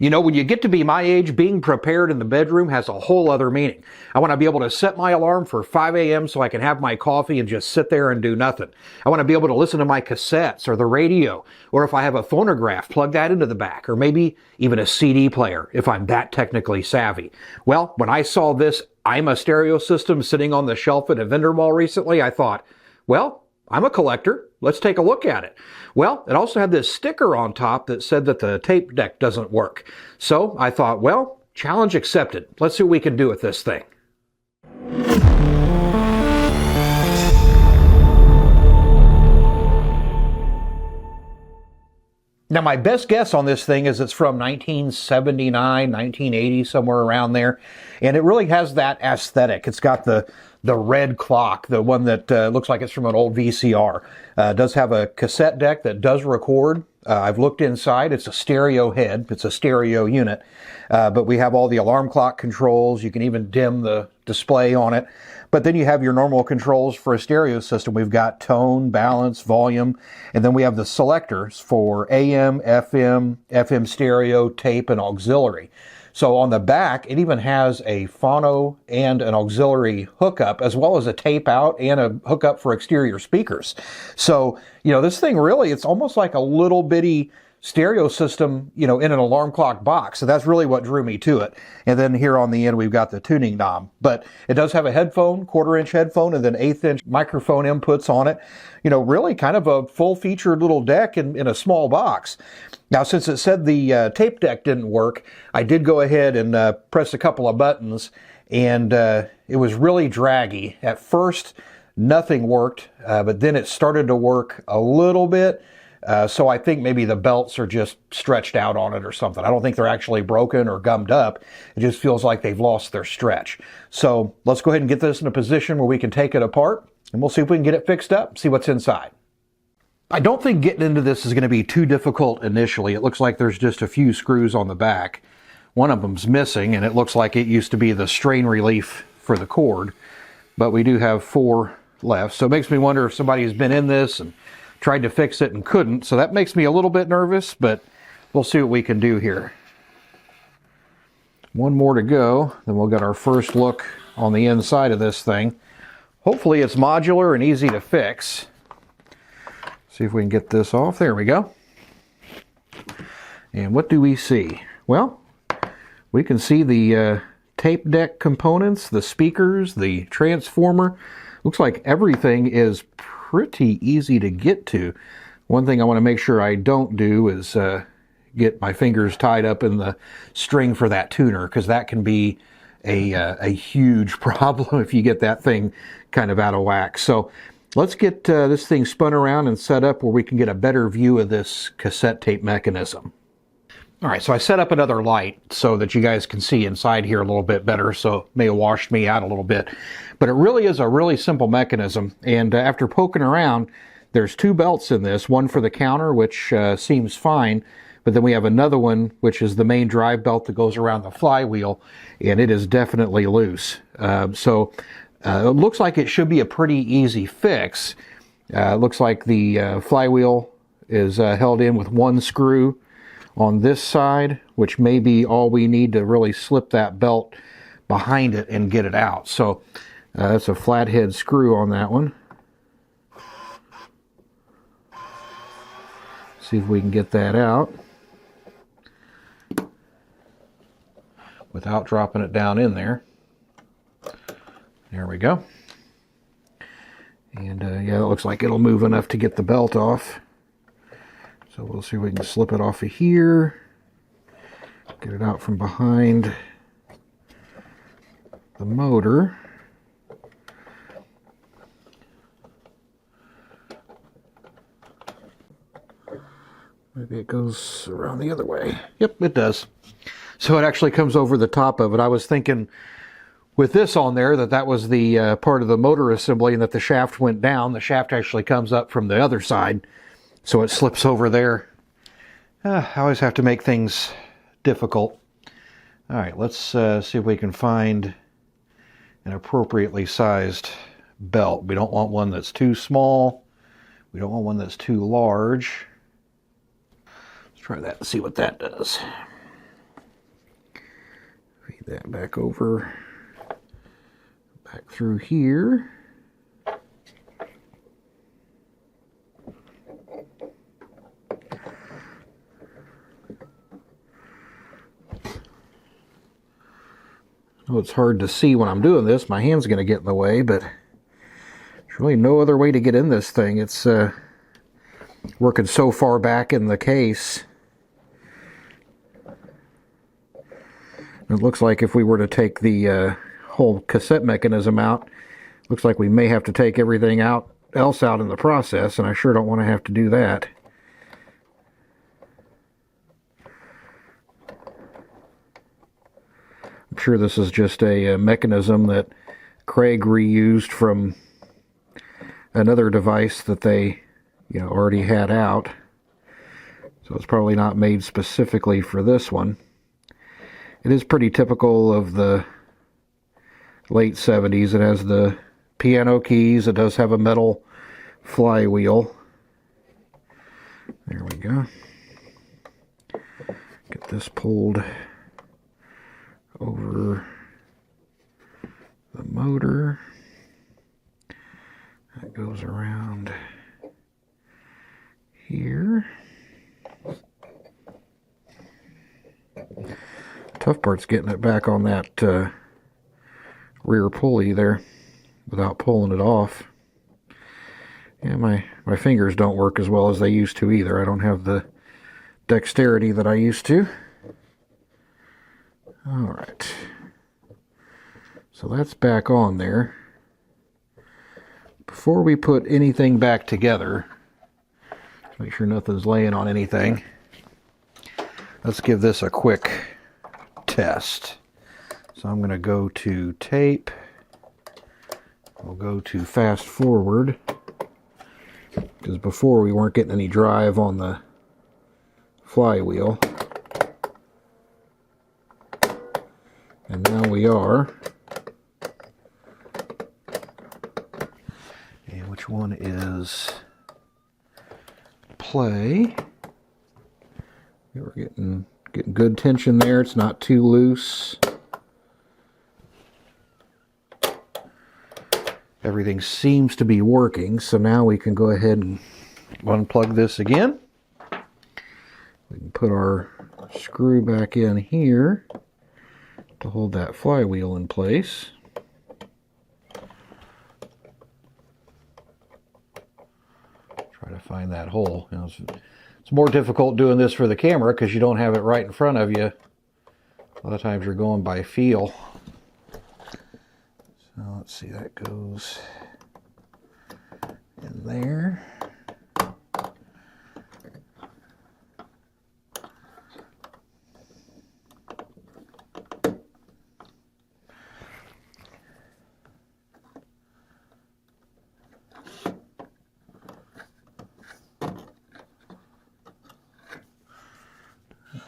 You know, when you get to be my age, being prepared in the bedroom has a whole other meaning. I want to be able to set my alarm for 5 a.m. so I can have my coffee and just sit there and do nothing. I want to be able to listen to my cassettes or the radio, or if I have a phonograph, plug that into the back, or maybe even a CD player if I'm that technically savvy. Well, when I saw this IMA Stereo System sitting on the shelf at a vendor mall recently, I thought, well, I'm a collector. Let's take a look at it. Well, it also had this sticker on top that said that the tape deck doesn't work. So I thought, well, challenge accepted. Let's see what we can do with this thing. Now, my best guess on this thing is it's from 1979, 1980, somewhere around there. And it really has that aesthetic. It's got the red clock, the one that looks like it's from an old VCR. It does have a cassette deck that does record. I've looked inside. It's a stereo head. It's a stereo unit. But we have all the alarm clock controls. You can even dim the display on it. But then you have your normal controls for a stereo system. We've got tone, balance, volume, and then we have the selectors for AM, FM stereo, tape, and auxiliary. So on the back, it even has a phono and an auxiliary hookup, as well as a tape out and a hookup for exterior speakers. So, you know, this thing really, it's almost like a little bitty stereo system, you know, in an alarm clock box. So that's really what drew me to it. And then here on the end, we've got the tuning knob. But it does have a headphone, 1/4-inch headphone, and then 1/8-inch microphone inputs on it. You know, really kind of a full-featured little deck in a small box. Now, since it said the tape deck didn't work, I did go ahead and press a couple of buttons, and it was really draggy. At first, nothing worked, but then it started to work a little bit. So I think maybe the belts are just stretched out on it or something. I don't think they're actually broken or gummed up. It just feels like they've lost their stretch. So let's go ahead and get this in a position where we can take it apart, and we'll see if we can get it fixed up, see what's inside. I don't think getting into this is going to be too difficult initially. It looks like there's just a few screws on the back. One of them's missing, and it looks like it used to be the strain relief for the cord, but we do have 4 left. So it makes me wonder if somebody has been in this and tried to fix it and couldn't. So that makes me a little bit nervous, but we'll see what we can do here. One more to go, then we'll get our first look on the inside of this thing. Hopefully it's modular and easy to fix. See if we can get this off. There we go. And what do we see? Well, we can see the tape deck components, the speakers, the transformer. Looks like everything is pretty easy to get to. One thing I want to make sure I don't do is get my fingers tied up in the string for that tuner, because that can be a huge problem if you get that thing kind of out of whack. So let's get this thing spun around and set up where we can get a better view of this cassette tape mechanism. All right, so I set up another light so that you guys can see inside here a little bit better, so it may have washed me out a little bit. But it really is a really simple mechanism, and after poking around, there's 2 belts in this, one for the counter, which seems fine, but then we have another one, which is the main drive belt that goes around the flywheel, and it is definitely loose. It looks like it should be a pretty easy fix. It looks like the flywheel is held in with 1 screw on this side, which may be all we need to really slip that belt behind it and get it out. So that's a flathead screw on that one. See if we can get that out without dropping it down in there. There we go. And yeah, it looks like it'll move enough to get the belt off. So we'll see if we can slip it off of here, get it out from behind the motor. Maybe it goes around the other way. Yep, it does. So it actually comes over the top of it. I was thinking with this on there that was the part of the motor assembly, and that the shaft went down. The shaft actually comes up from the other side, so it slips over there. I always have to make things difficult. All right, let's see if we can find an appropriately sized belt. We don't want one that's too small. We don't want one that's too large. Let's try that and see what that does. that back over, back through here. Oh, it's hard to see when I'm doing this. My hand's going to get in the way, but there's really no other way to get in this thing. It's working so far back in the case. It looks like if we were to take the whole cassette mechanism out, looks like we may have to take everything else out in the process, and I sure don't want to have to do that. I'm sure this is just a mechanism that Craig reused from another device that they, already had out. So it's probably not made specifically for this one. It is pretty typical of the late 70s. It has the piano keys. It does have a metal flywheel. There we go. Get this pulled over the motor. That goes around here. Tough part's getting it back on that rear pulley there without pulling it off. Yeah, my fingers don't work as well as they used to either. I don't have the dexterity that I used to. Alright, so that's back on there. Before we put anything back together, make sure nothing's laying on anything, let's give this a quick test. So I'm going to go to tape, we'll go to fast forward, because before we weren't getting any drive on the flywheel. And now we are. And which one is play? We're getting good tension there. It's not too loose. Everything seems to be working, so now we can go ahead and unplug this again. We can put our screw back in here to hold that flywheel in place. Try to find that hole. It's more difficult doing this for the camera because you don't have it right in front of you. A lot of times you're going by feel. So let's see, that goes in there.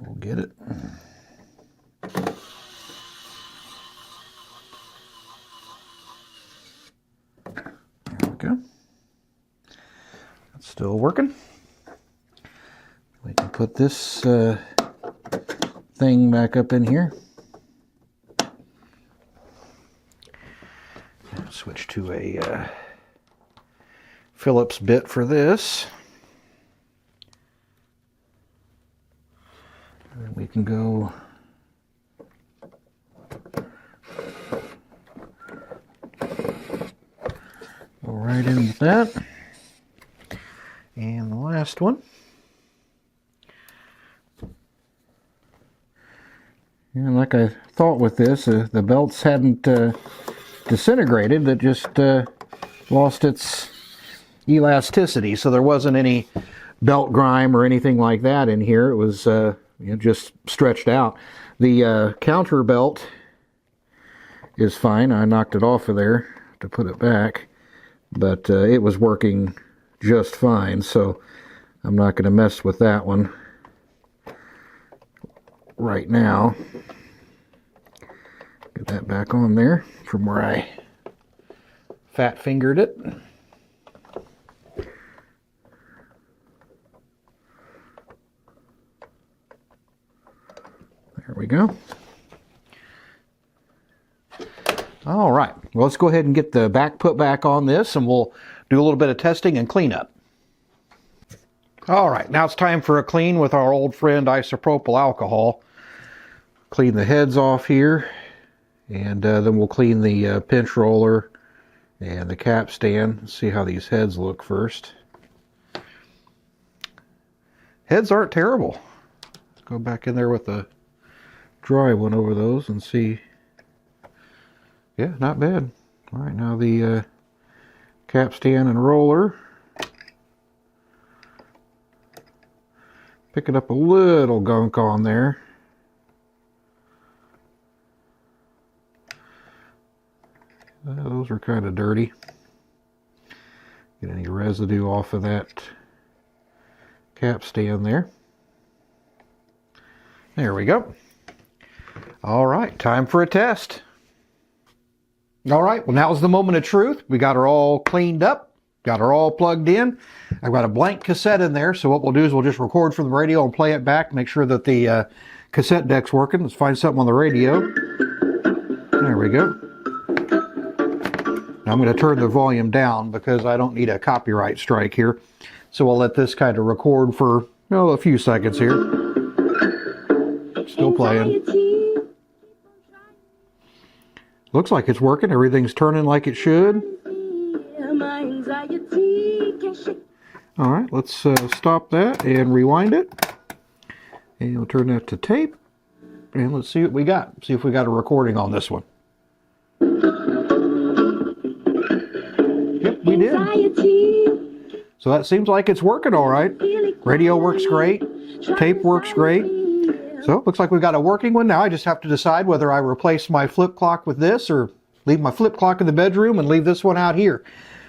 We'll get it. There we go. It's still working. We can put this thing back up in here. Switch to a Phillips bit for this. And we can go right in with that. And the last one. And like I thought with this, the belts hadn't disintegrated. It just lost its elasticity. So there wasn't any belt grime or anything like that in here. It was just stretched out. The counter belt is fine. I knocked it off of there to put it back, but it was working just fine, so I'm not going to mess with that one right now. Get that back on there from where I fat fingered it. There we go. All right, well, let's go ahead and get the back put back on this, and we'll do a little bit of testing and cleanup. All right, now it's time for a clean with our old friend isopropyl alcohol. Clean the heads off here, and then we'll clean the pinch roller and the cap stand. See how these heads look first. Heads aren't terrible. Let's go back in there with a dry one over those and see. Yeah, not bad. All right, now the cap stand and roller. Picking up a little gunk on there. Those are kind of dirty. Get any residue off of that cap stand there. There we go. All right, time for a test. All right, well, now's the moment of truth. We got her all cleaned up, got her all plugged in. I've got a blank cassette in there, so what we'll do is we'll just record from the radio and play it back, make sure that the cassette deck's working. Let's find something on the radio. There we go. Now I'm going to turn the volume down because I don't need a copyright strike here. So we'll let this kind of record for a few seconds here. Still playing. Looks like it's working. Everything's turning like it should. All right, let's stop that and rewind it. And we'll turn that to tape. And let's see what we got. See if we got a recording on this one. Yep, we did. So that seems like it's working all right. Radio works great. Tape works great. So it looks like we've got a working one now. I just have to decide whether I replace my flip clock with this or leave my flip clock in the bedroom and leave this one out here.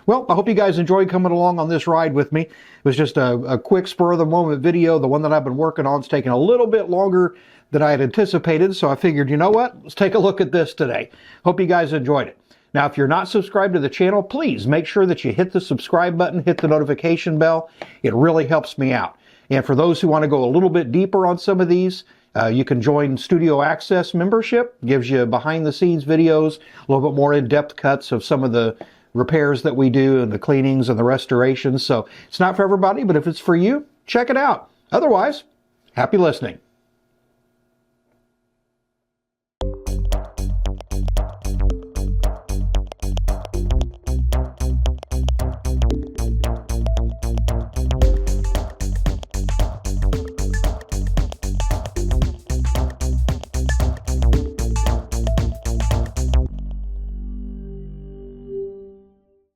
Well, I hope you guys enjoyed coming along on this ride with me. It was just a quick spur-of-the-moment video. The one that I've been working on is taking a little bit longer than I had anticipated, so I figured, you know what? Let's take a look at this today. Hope you guys enjoyed it. Now, if you're not subscribed to the channel, please make sure that you hit the subscribe button, hit the notification bell. It really helps me out. And for those who want to go a little bit deeper on some of these, you can join Studio Access membership. Gives you behind-the-scenes videos, a little bit more in-depth cuts of some of the repairs that we do and the cleanings and the restorations. So it's not for everybody, but if it's for you, check it out. Otherwise, happy listening.